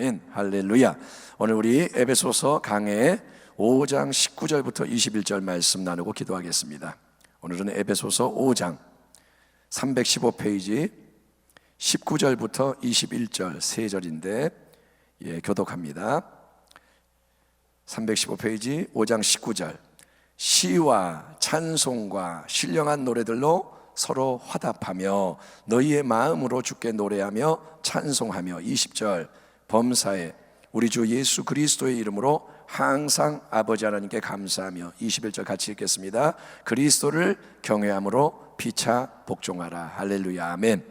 아멘. 할렐루야. 오늘 우리 에베소서 강해 5장 19절부터 21절 말씀 나누고 기도하겠습니다. 오늘은 에베소서 5장 315페이지 19절부터 21절 3절인데 교독합니다. 315페이지 5장 19절. 시와 찬송과 신령한 노래들로 서로 화답하며 너희의 마음으로 주께 노래하며 찬송하며 20절. 범사에 우리 주 예수 그리스도의 이름으로 항상 아버지 하나님께 감사하며 21절 같이 읽겠습니다. 그리스도를 경외함으로 피차 복종하라. 할렐루야. 아멘.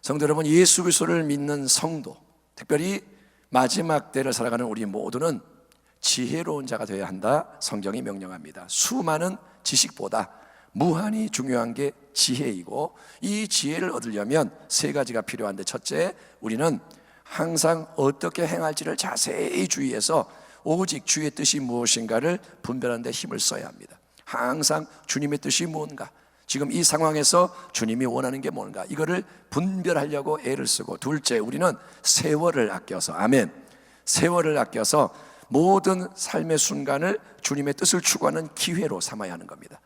성도 여러분, 예수 그리스도를 믿는 성도, 특별히 마지막 때를 살아가는 우리 모두는 지혜로운 자가 되어야 한다. 성경이 명령합니다. 수많은 지식보다 무한히 중요한 게 지혜이고, 이 지혜를 얻으려면 세 가지가 필요한데, 첫째, 우리는 항상 어떻게 행할지를 자세히 주의해서 오직 주의 뜻이 무엇인가를 분별하는 데 힘을 써야 합니다. 항상 주님의 뜻이 무엇인가, 지금 이 상황에서 주님이 원하는 게 뭔가, 이거를 분별하려고 애를 쓰고, 둘째, 우리는 세월을 아껴서, 아멘, 세월을 아껴서 모든 삶의 순간을 주님의 뜻을 추구하는 기회로 삼아야 하는 겁니다.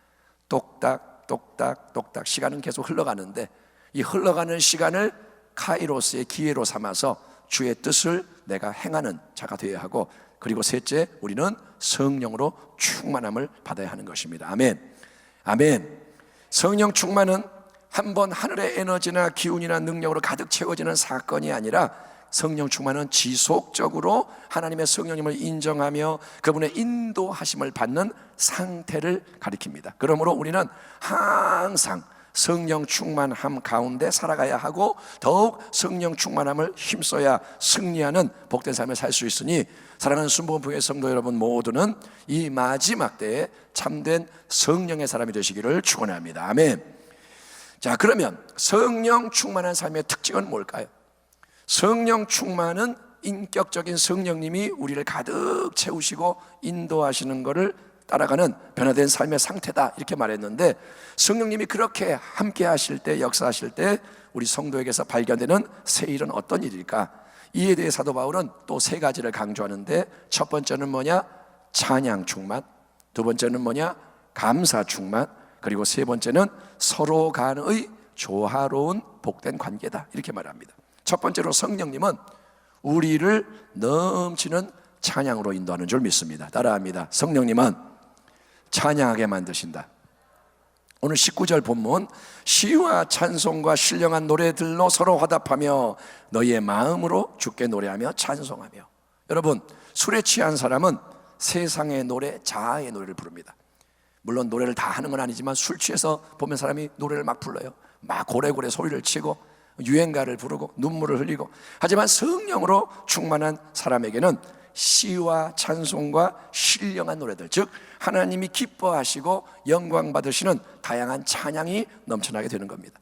똑딱 똑딱 똑딱 시간은 계속 흘러가는데, 이 흘러가는 시간을 카이로스의 기회로 삼아서 주의 뜻을 내가 행하는 자가 되어야 하고, 그리고 셋째, 우리는 성령으로 충만함을 받아야 하는 것입니다. 아멘. 아멘. 성령 충만은 한번 하늘의 에너지나 기운이나 능력으로 가득 채워지는 사건이 아니라, 성령 충만은 지속적으로 하나님의 성령님을 인정하며 그분의 인도하심을 받는 상태를 가리킵니다. 그러므로 우리는 항상 성령 충만함 가운데 살아가야 하고, 더욱 성령 충만함을 힘써야 승리하는 복된 삶을 살 수 있으니, 사랑하는 순복음교회 성도 여러분 모두는 이 마지막 때에 참된 성령의 사람이 되시기를 축원합니다. 아멘. 자, 그러면 성령 충만한 삶의 특징은 뭘까요? 성령 충만은 인격적인 성령님이 우리를 가득 채우시고 인도하시는 것을 따라가는 변화된 삶의 상태다, 이렇게 말했는데, 성령님이 그렇게 함께 하실 때, 역사하실 때 우리 성도에게서 발견되는 새 일은 어떤 일일까? 이에 대해 사도 바울은 또 세 가지를 강조하는데, 첫 번째는 뭐냐? 찬양 충만. 두 번째는 뭐냐? 감사 충만. 그리고 세 번째는 서로 간의 조화로운 복된 관계다, 이렇게 말합니다. 첫 번째로 성령님은 우리를 넘치는 찬양으로 인도하는 줄 믿습니다. 따라합니다. 성령님은 찬양하게 만드신다. 오늘 19절 본문, 시와 찬송과 신령한 노래들로 서로 화답하며 너희의 마음으로 주께 노래하며 찬송하며. 여러분, 술에 취한 사람은 세상의 노래, 자아의 노래를 부릅니다. 물론 노래를 다 하는 건 아니지만 술 취해서 보면 사람이 노래를 막 불러요. 막 고래고래 소리를 치고 유행가를 부르고 눈물을 흘리고. 하지만 성령으로 충만한 사람에게는 시와 찬송과 신령한 노래들, 즉 하나님이 기뻐하시고 영광 받으시는 다양한 찬양이 넘쳐나게 되는 겁니다.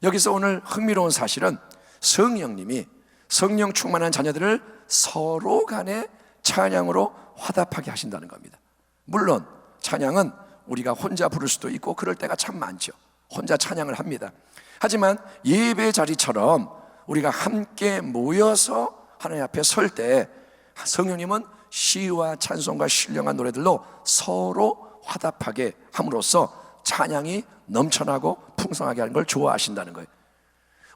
여기서 오늘 흥미로운 사실은 성령님이 성령 충만한 자녀들을 서로 간에 찬양으로 화답하게 하신다는 겁니다. 물론 찬양은 우리가 혼자 부를 수도 있고 그럴 때가 참 많죠. 혼자 찬양을 합니다. 하지만 예배 자리처럼 우리가 함께 모여서 하나님 앞에 설 때 성령님은 시와 찬송과 신령한 노래들로 서로 화답하게 함으로써 찬양이 넘쳐나고 풍성하게 하는 걸 좋아하신다는 거예요.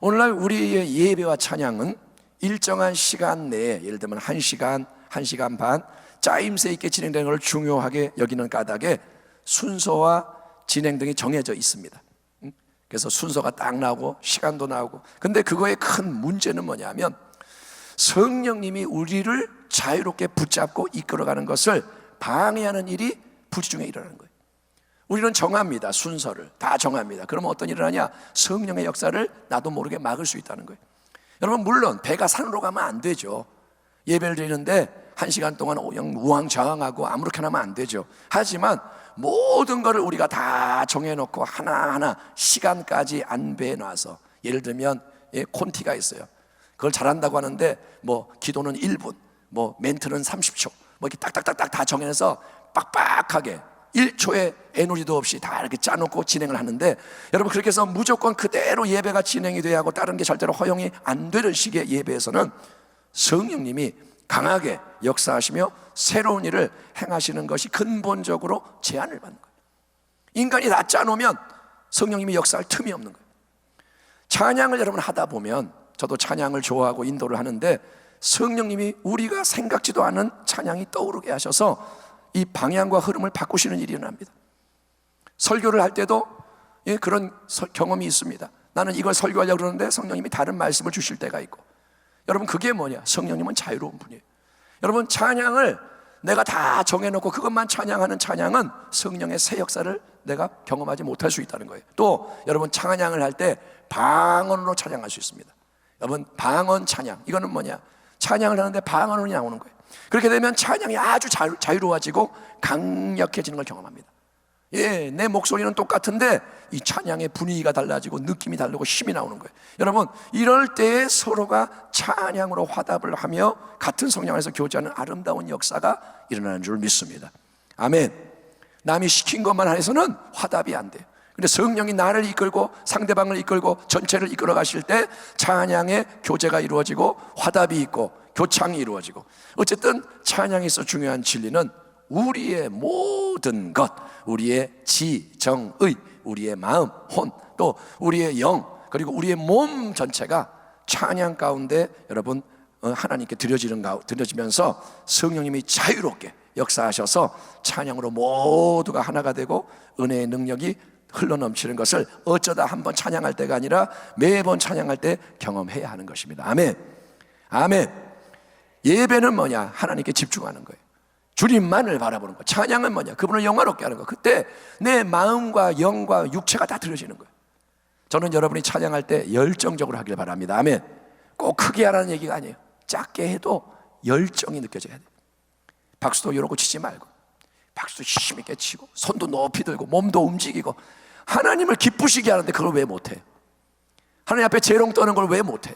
오늘날 우리의 예배와 찬양은 일정한 시간 내에, 예를 들면 1시간, 1시간 반 짜임새 있게 진행되는 걸 중요하게 여기는 까닭에 순서와 진행 등이 정해져 있습니다. 그래서 순서가 딱 나오고 시간도 나오고. 근데 그거의 큰 문제는 뭐냐면, 성령님이 우리를 자유롭게 붙잡고 이끌어가는 것을 방해하는 일이 부지중에 일어나는 거예요. 우리는 정합니다. 순서를 다 정합니다. 그러면 어떤 일을 하냐? 성령의 역사를 나도 모르게 막을 수 있다는 거예요. 여러분, 물론 배가 산으로 가면 안 되죠. 예배를 드리는데 1시간 동안 우왕좌왕하고 아무렇게나 하면 안 되죠. 하지만 모든 것을 우리가 다 정해놓고 하나하나 시간까지 안배해놔서, 예를 들면 콘티가 있어요. 그걸 잘한다고 하는데 뭐 기도는 1분, 뭐 멘트는 30초, 뭐 이렇게 딱딱딱딱 다 정해서 빡빡하게 1초의 애누리도 없이 다 이렇게 짜놓고 진행을 하는데, 여러분, 그렇게 해서 무조건 그대로 예배가 진행이 돼야 하고 다른 게 절대로 허용이 안 되는 식의 예배에서는 성령님이 강하게 역사하시며 새로운 일을 행하시는 것이 근본적으로 제한을 받는 거예요. 인간이 다 짜놓으면 성령님이 역사할 틈이 없는 거예요. 찬양을 여러분 하다 보면, 저도 찬양을 좋아하고 인도를 하는데, 성령님이 우리가 생각지도 않은 찬양이 떠오르게 하셔서 이 방향과 흐름을 바꾸시는 일이 일어납니다. 설교를 할 때도 그런 경험이 있습니다. 나는 이걸 설교하려고 그러는데 성령님이 다른 말씀을 주실 때가 있고. 여러분, 그게 뭐냐? 성령님은 자유로운 분이에요. 여러분, 찬양을 내가 다 정해놓고 그것만 찬양하는 찬양은 성령의 새 역사를 내가 경험하지 못할 수 있다는 거예요. 또 여러분, 찬양을 할 때 방언으로 찬양할 수 있습니다. 여러분, 방언 찬양, 이거는 뭐냐? 찬양을 하는데 방언이 나오는 거예요. 그렇게 되면 찬양이 아주 자유로워지고 강력해지는 걸 경험합니다. 예, 내 목소리는 똑같은데 이 찬양의 분위기가 달라지고 느낌이 다르고 힘이 나오는 거예요. 여러분, 이럴 때 서로가 찬양으로 화답을 하며 같은 성령 안에서 교제하는 아름다운 역사가 일어나는 줄 믿습니다. 아멘. 남이 시킨 것만 해서는 화답이 안 돼요. 근데 성령이 나를 이끌고 상대방을 이끌고 전체를 이끌어 가실 때 찬양의 교제가 이루어지고 화답이 있고 교창이 이루어지고, 어쨌든 찬양에서 중요한 진리는 우리의 모든 것, 우리의 지정의, 우리의 마음, 혼, 또 우리의 영, 그리고 우리의 몸 전체가 찬양 가운데 여러분 하나님께 드려지면서 성령님이 자유롭게 역사하셔서 찬양으로 모두가 하나가 되고 은혜의 능력이 흘러넘치는 것을 어쩌다 한번 찬양할 때가 아니라 매번 찬양할 때 경험해야 하는 것입니다. 아멘. 아멘. 예배는 뭐냐? 하나님께 집중하는 거예요. 주님만을 바라보는 거. 찬양은 뭐냐? 그분을 영화롭게 하는 거. 그때 내 마음과 영과 육체가 다 들어지는 거예요. 저는 여러분이 찬양할 때 열정적으로 하길 바랍니다. 아멘. 꼭 크게 하라는 얘기가 아니에요. 작게 해도 열정이 느껴져야 돼요. 박수도 이러고 치지 말고, 박수도 힘있게 치고, 손도 높이 들고, 몸도 움직이고. 하나님을 기쁘시게 하는데 그걸 왜 못해요? 하나님 앞에 재롱 떠는 걸 왜 못해요?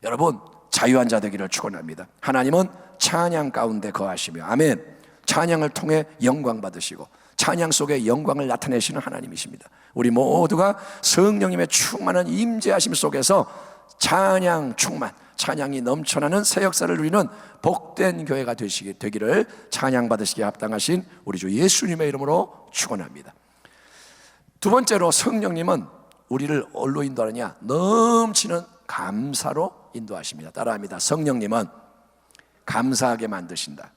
여러분, 자유한 자 되기를 축원합니다. 하나님은 찬양 가운데 거하시며, 아멘. 찬양을 통해 영광 받으시고 찬양 속에 영광을 나타내시는 하나님이십니다. 우리 모두가 성령님의 충만한 임재하심 속에서 찬양 충만, 찬양이 넘쳐나는 새 역사를 누리는 복된 교회가 되기를 찬양 받으시기에 합당하신 우리 주 예수님의 이름으로 축원합니다. 두 번째로, 성령님은 우리를 어디로 인도하느냐? 넘치는 감사로 인도하십니다. 따라합니다. 성령님은 감사하게 만드신다.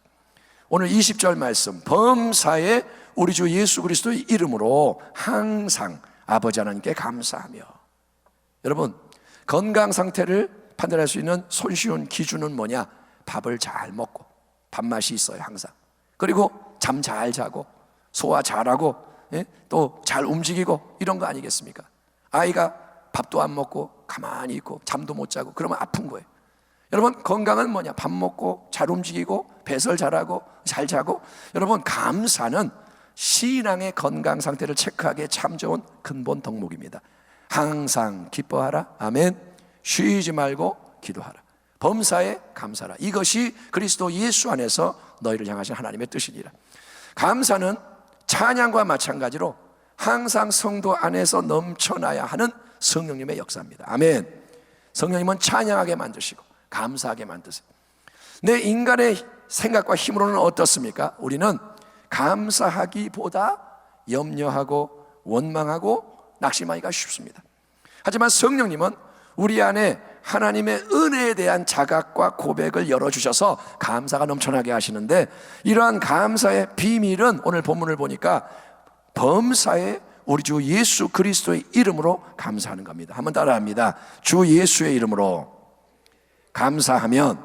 오늘 20절 말씀, 범사에 우리 주 예수 그리스도의 이름으로 항상 아버지 하나님께 감사하며. 여러분, 건강 상태를 판단할 수 있는 손쉬운 기준은 뭐냐? 밥을 잘 먹고, 밥맛이 있어요 항상. 그리고 잠 잘 자고, 소화 잘하고, 또 잘 움직이고, 이런 거 아니겠습니까? 아이가 밥도 안 먹고 가만히 있고 잠도 못 자고 그러면 아픈 거예요. 여러분, 건강은 뭐냐? 밥 먹고 잘 움직이고 배설 잘하고 잘 자고. 여러분, 감사는 신앙의 건강 상태를 체크하기에 참 좋은 근본 덕목입니다. 항상 기뻐하라. 아멘. 쉬지 말고 기도하라. 범사에 감사하라. 이것이 그리스도 예수 안에서 너희를 향하신 하나님의 뜻이니라. 감사는 찬양과 마찬가지로 항상 성도 안에서 넘쳐나야 하는 성령님의 역사입니다. 아멘. 성령님은 찬양하게 만드시고 감사하게 만드세요. 내 인간의 생각과 힘으로는 어떻습니까? 우리는 감사하기보다 염려하고 원망하고 낙심하기가 쉽습니다. 하지만 성령님은 우리 안에 하나님의 은혜에 대한 자각과 고백을 열어주셔서 감사가 넘쳐나게 하시는데, 이러한 감사의 비밀은 오늘 본문을 보니까 범사에 우리 주 예수 그리스도의 이름으로 감사하는 겁니다. 한번 따라합니다. 주 예수의 이름으로 감사하면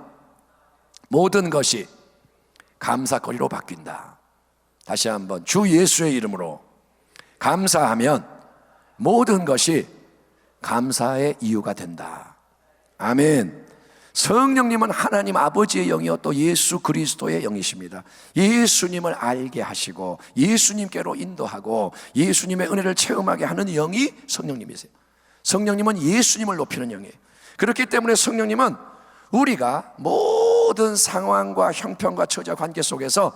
모든 것이 감사거리로 바뀐다. 다시 한번, 주 예수의 이름으로 감사하면 모든 것이 감사의 이유가 된다. 아멘. 성령님은 하나님 아버지의 영이요 또 예수 그리스도의 영이십니다. 예수님을 알게 하시고 예수님께로 인도하고 예수님의 은혜를 체험하게 하는 영이 성령님이세요. 성령님은 예수님을 높이는 영이에요. 그렇기 때문에 성령님은 우리가 모든 상황과 형편과 처지와 관계 속에서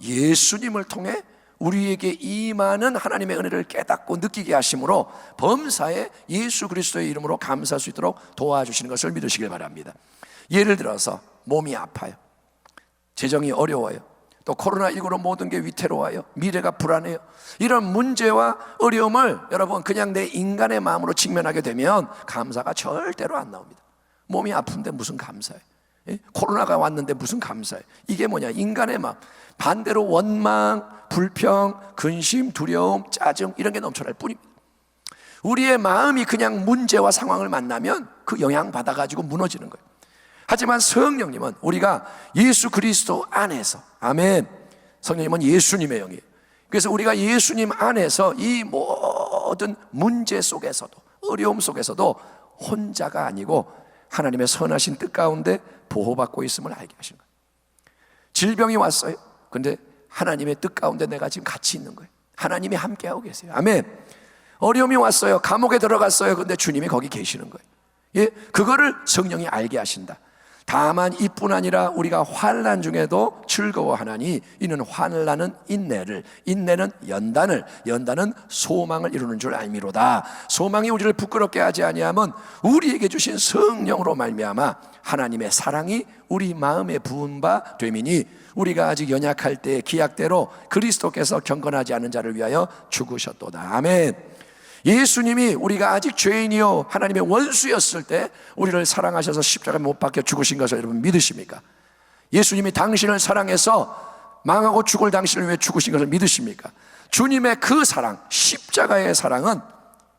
예수님을 통해 우리에게 임하는 하나님의 은혜를 깨닫고 느끼게 하심으로 범사에 예수 그리스도의 이름으로 감사할 수 있도록 도와주시는 것을 믿으시길 바랍니다. 예를 들어서 몸이 아파요. 재정이 어려워요. 또 코로나19로 모든 게 위태로워요. 미래가 불안해요. 이런 문제와 어려움을 여러분 그냥 내 인간의 마음으로 직면하게 되면 감사가 절대로 안 나옵니다. 몸이 아픈데 무슨 감사해? 코로나가 왔는데 무슨 감사해? 이게 뭐냐? 인간의 마음. 반대로 원망, 불평, 근심, 두려움, 짜증 이런 게 넘쳐날 뿐입니다. 우리의 마음이 그냥 문제와 상황을 만나면 그 영향 받아가지고 무너지는 거예요. 하지만 성령님은 우리가 예수 그리스도 안에서, 아멘, 성령님은 예수님의 영이에요. 그래서 우리가 예수님 안에서 이 모든 문제 속에서도, 어려움 속에서도 혼자가 아니고 하나님의 선하신 뜻 가운데 보호받고 있음을 알게 하시는 거예요. 질병이 왔어요. 근데 하나님의 뜻 가운데 내가 지금 같이 있는 거예요. 하나님이 함께하고 계세요. 아멘. 어려움이 왔어요. 감옥에 들어갔어요. 근데 주님이 거기 계시는 거예요. 예, 그거를 성령이 알게 하신다. 다만 이뿐 아니라 우리가 환난 중에도 즐거워하나니 이는 환난은 인내를, 인내는 연단을, 연단은 소망을 이루는 줄 알미로다. 소망이 우리를 부끄럽게 하지 아니하면 우리에게 주신 성령으로 말미암아 하나님의 사랑이 우리 마음에 부은 바 되미니 우리가 아직 연약할 때의 기약대로 그리스도께서 경건하지 않은 자를 위하여 죽으셨도다. 아멘. 예수님이 우리가 아직 죄인이요 하나님의 원수였을 때 우리를 사랑하셔서 십자가에 못 박혀 죽으신 것을 여러분 믿으십니까? 예수님이 당신을 사랑해서 망하고 죽을 당신을 위해 죽으신 것을 믿으십니까? 주님의 그 사랑, 십자가의 사랑은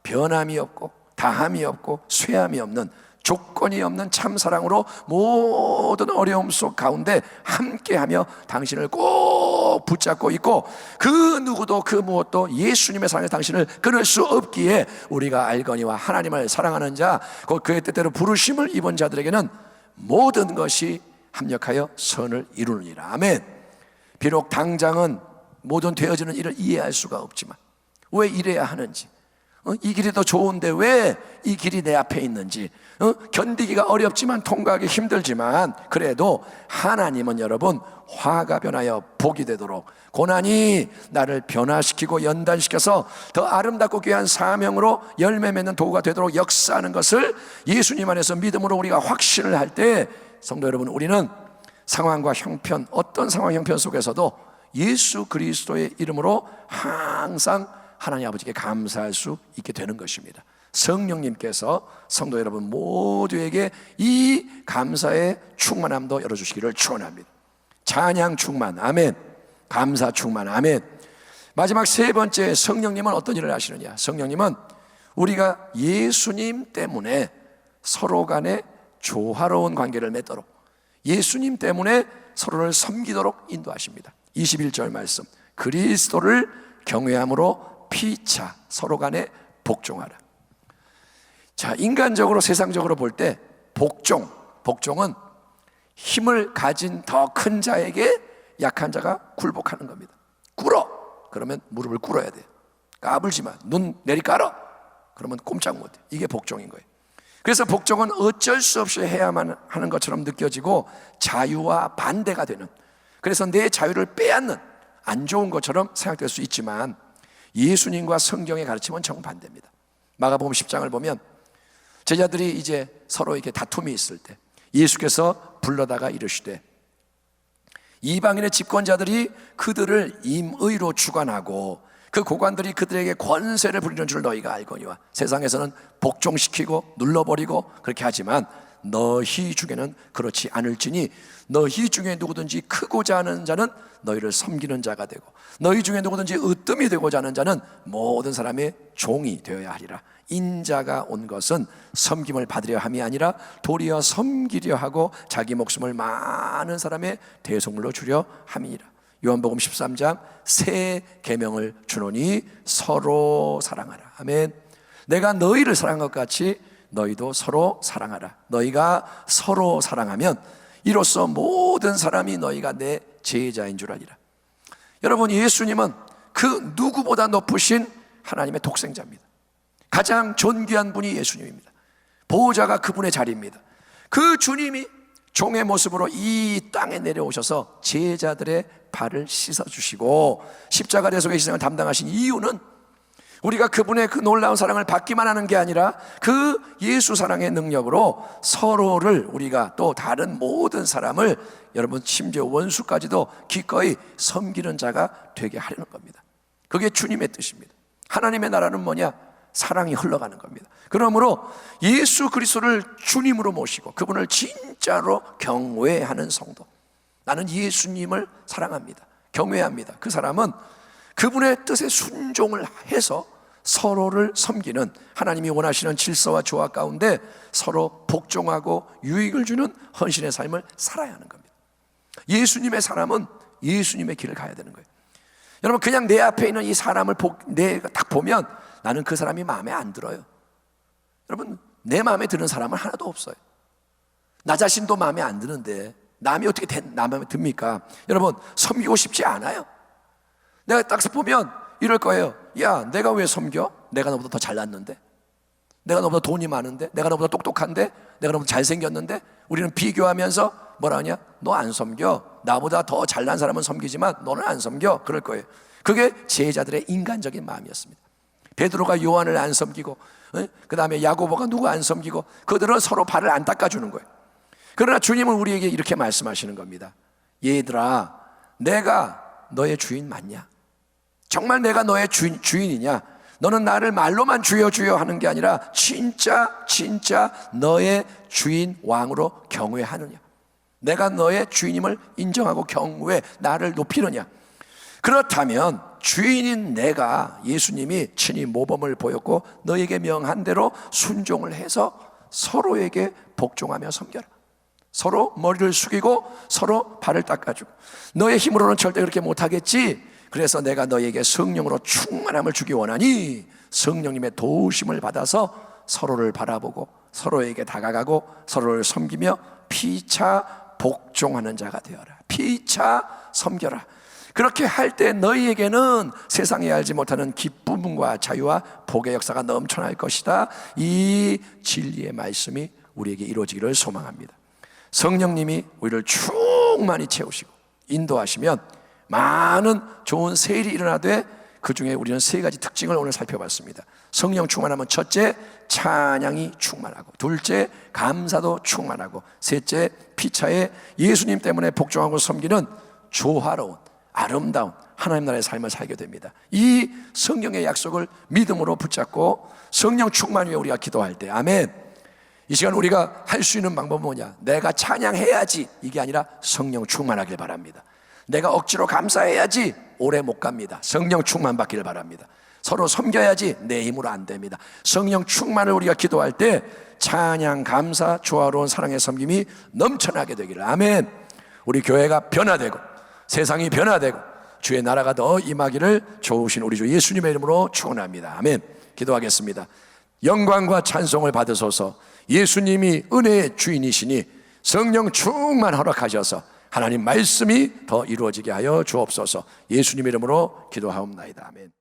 변함이 없고 다함이 없고 쇠함이 없는, 조건이 없는 참사랑으로 모든 어려움 속 가운데 함께하며 당신을 꼭 붙잡고 있고, 그 누구도 그 무엇도 예수님의 사랑에 당신을 끊을 수 없기에 우리가 알거니와 하나님을 사랑하는 자, 곧 그의 뜻대로 부르심을 입은 자들에게는 모든 것이 합력하여 선을 이루느니라. 아멘. 비록 당장은 모든 되어지는 일을 이해할 수가 없지만 왜 이래야 하는지, 이 길이 더 좋은데 왜 이 길이 내 앞에 있는지, 견디기가 어렵지만 통과하기 힘들지만 그래도 하나님은 여러분 화가 변하여 복이 되도록, 고난이 나를 변화시키고 연단시켜서 더 아름답고 귀한 사명으로 열매 맺는 도구가 되도록 역사하는 것을 예수님 안에서 믿음으로 우리가 확신을 할 때, 성도 여러분, 우리는 상황과 형편, 어떤 상황 형편 속에서도 예수 그리스도의 이름으로 항상 하나님 아버지께 감사할 수 있게 되는 것입니다. 성령님께서 성도 여러분 모두에게 이 감사의 충만함도 열어주시기를 축원합니다. 찬양 충만, 아멘. 감사 충만, 아멘. 마지막 세 번째, 성령님은 어떤 일을 하시느냐? 성령님은 우리가 예수님 때문에 서로 간에 조화로운 관계를 맺도록, 예수님 때문에 서로를 섬기도록 인도하십니다. 21절 말씀, 그리스도를 경외함으로 피차 서로 간에 복종하라. 자, 인간적으로 세상적으로 볼 때 복종은 힘을 가진 더 큰 자에게 약한 자가 굴복하는 겁니다. 꿇어! 그러면 무릎을 꿇어야 돼. 까불지 마. 눈 내리깔아! 그러면 꼼짝 못해. 이게 복종인 거예요. 그래서 복종은 어쩔 수 없이 해야만 하는 것처럼 느껴지고 자유와 반대가 되는, 그래서 내 자유를 빼앗는 안 좋은 것처럼 생각될 수 있지만 예수님과 성경의 가르침은 정반대입니다. 마가복음 10장을 보면 제자들이 이제 서로 이렇게 다툼이 있을 때 예수께서 불러다가 이르시되, 이방인의 집권자들이 그들을 임의로 주관하고 그 고관들이 그들에게 권세를 부리는 줄 너희가 알거니와 세상에서는 복종시키고 눌러버리고 그렇게 하지만 너희 중에는 그렇지 않을지니 너희 중에 누구든지 크고자 하는 자는 너희를 섬기는 자가 되고 너희 중에 누구든지 으뜸이 되고자 하는 자는 모든 사람의 종이 되어야 하리라. 인자가 온 것은 섬김을 받으려 함이 아니라 도리어 섬기려 하고 자기 목숨을 많은 사람의 대속물로 주려 함이니라. 요한복음 13장 새 계명을 주노니 서로 사랑하라. 아멘. 내가 너희를 사랑한 것 같이 너희도 서로 사랑하라. 너희가 서로 사랑하면 이로써 모든 사람이 너희가 내 제자인 줄 아니라. 여러분, 예수님은 그 누구보다 높으신 하나님의 독생자입니다. 가장 존귀한 분이 예수님입니다. 보호자가 그분의 자리입니다. 그 주님이 종의 모습으로 이 땅에 내려오셔서 제자들의 발을 씻어주시고 십자가 대속의 희생을 담당하신 이유는 우리가 그분의 그 놀라운 사랑을 받기만 하는 게 아니라 그 예수 사랑의 능력으로 서로를, 우리가 또 다른 모든 사람을, 여러분 심지어 원수까지도 기꺼이 섬기는 자가 되게 하려는 겁니다. 그게 주님의 뜻입니다. 하나님의 나라는 뭐냐? 사랑이 흘러가는 겁니다. 그러므로 예수 그리스도를 주님으로 모시고 그분을 진짜로 경외하는 성도, 나는 예수님을 사랑합니다, 경외합니다. 그 사람은 그분의 뜻에 순종을 해서 서로를 섬기는, 하나님이 원하시는 질서와 조화 가운데 서로 복종하고 유익을 주는 헌신의 삶을 살아야 하는 겁니다. 예수님의 사람은 예수님의 길을 가야 되는 거예요. 여러분, 그냥 내 앞에 있는 이 사람을 내가 딱 보면 나는 그 사람이 마음에 안 들어요. 여러분, 내 마음에 드는 사람은 하나도 없어요. 나 자신도 마음에 안 드는데 남이 어떻게 나 마음에 듭니까? 여러분, 섬기고 싶지 않아요. 내가 딱 보면 이럴 거예요. 야, 내가 왜 섬겨? 내가 너보다 더 잘났는데, 내가 너보다 돈이 많은데, 내가 너보다 똑똑한데, 내가 너보다 잘생겼는데. 우리는 비교하면서 뭐라 하냐? 너 안 섬겨. 나보다 더 잘난 사람은 섬기지만 너는 안 섬겨. 그럴 거예요. 그게 제자들의 인간적인 마음이었습니다. 베드로가 요한을 안 섬기고, 그 다음에 야고보가 누구 안 섬기고, 그들은 서로 발을 안 닦아주는 거예요. 그러나 주님은 우리에게 이렇게 말씀하시는 겁니다. 얘들아, 내가 너의 주인 맞냐? 정말 내가 너의 주인이냐? 너는 나를 말로만 주여 주여 하는 게 아니라 진짜 너의 주인 왕으로 경외하느냐? 내가 너의 주인임을 인정하고 경외, 나를 높이느냐? 그렇다면 주인인 내가, 예수님이 친히 모범을 보였고 너에게 명한 대로 순종을 해서 서로에게 복종하며 섬겨라. 서로 머리를 숙이고 서로 발을 닦아주고. 너의 힘으로는 절대 그렇게 못하겠지. 그래서 내가 너에게 성령으로 충만함을 주기 원하니 성령님의 도우심을 받아서 서로를 바라보고 서로에게 다가가고 서로를 섬기며 피차 복종하는 자가 되어라. 피차 섬겨라. 그렇게 할 때 너희에게는 세상에 알지 못하는 기쁨과 자유와 복의 역사가 넘쳐날 것이다. 이 진리의 말씀이 우리에게 이루어지기를 소망합니다. 성령님이 우리를 충만히 채우시고 인도하시면 많은 좋은 세일이 일어나되, 그 중에 우리는 세 가지 특징을 오늘 살펴봤습니다. 성령 충만하면 첫째, 찬양이 충만하고, 둘째, 감사도 충만하고, 셋째, 피차에 예수님 때문에 복종하고 섬기는 조화로운 아름다운 하나님 나라의 삶을 살게 됩니다. 이 성령의 약속을 믿음으로 붙잡고 성령 충만 위에 우리가 기도할 때, 아멘. 이 시간 우리가 할 수 있는 방법은 뭐냐? 내가 찬양해야지, 이게 아니라 성령 충만하길 바랍니다. 내가 억지로 감사해야지, 오래 못 갑니다. 성령 충만 받기를 바랍니다. 서로 섬겨야지, 내 힘으로 안 됩니다. 성령 충만을 우리가 기도할 때 찬양, 감사, 조화로운 사랑의 섬김이 넘쳐나게 되기를, 아멘. 우리 교회가 변화되고 세상이 변화되고 주의 나라가 더 임하기를 좋으신 우리 주 예수님의 이름으로 축원합니다. 아멘. 기도하겠습니다. 영광과 찬송을 받으소서. 예수님이 은혜의 주인이시니 성령 충만 허락하셔서 하나님 말씀이 더 이루어지게 하여 주옵소서. 예수님 이름으로 기도하옵나이다. 아멘.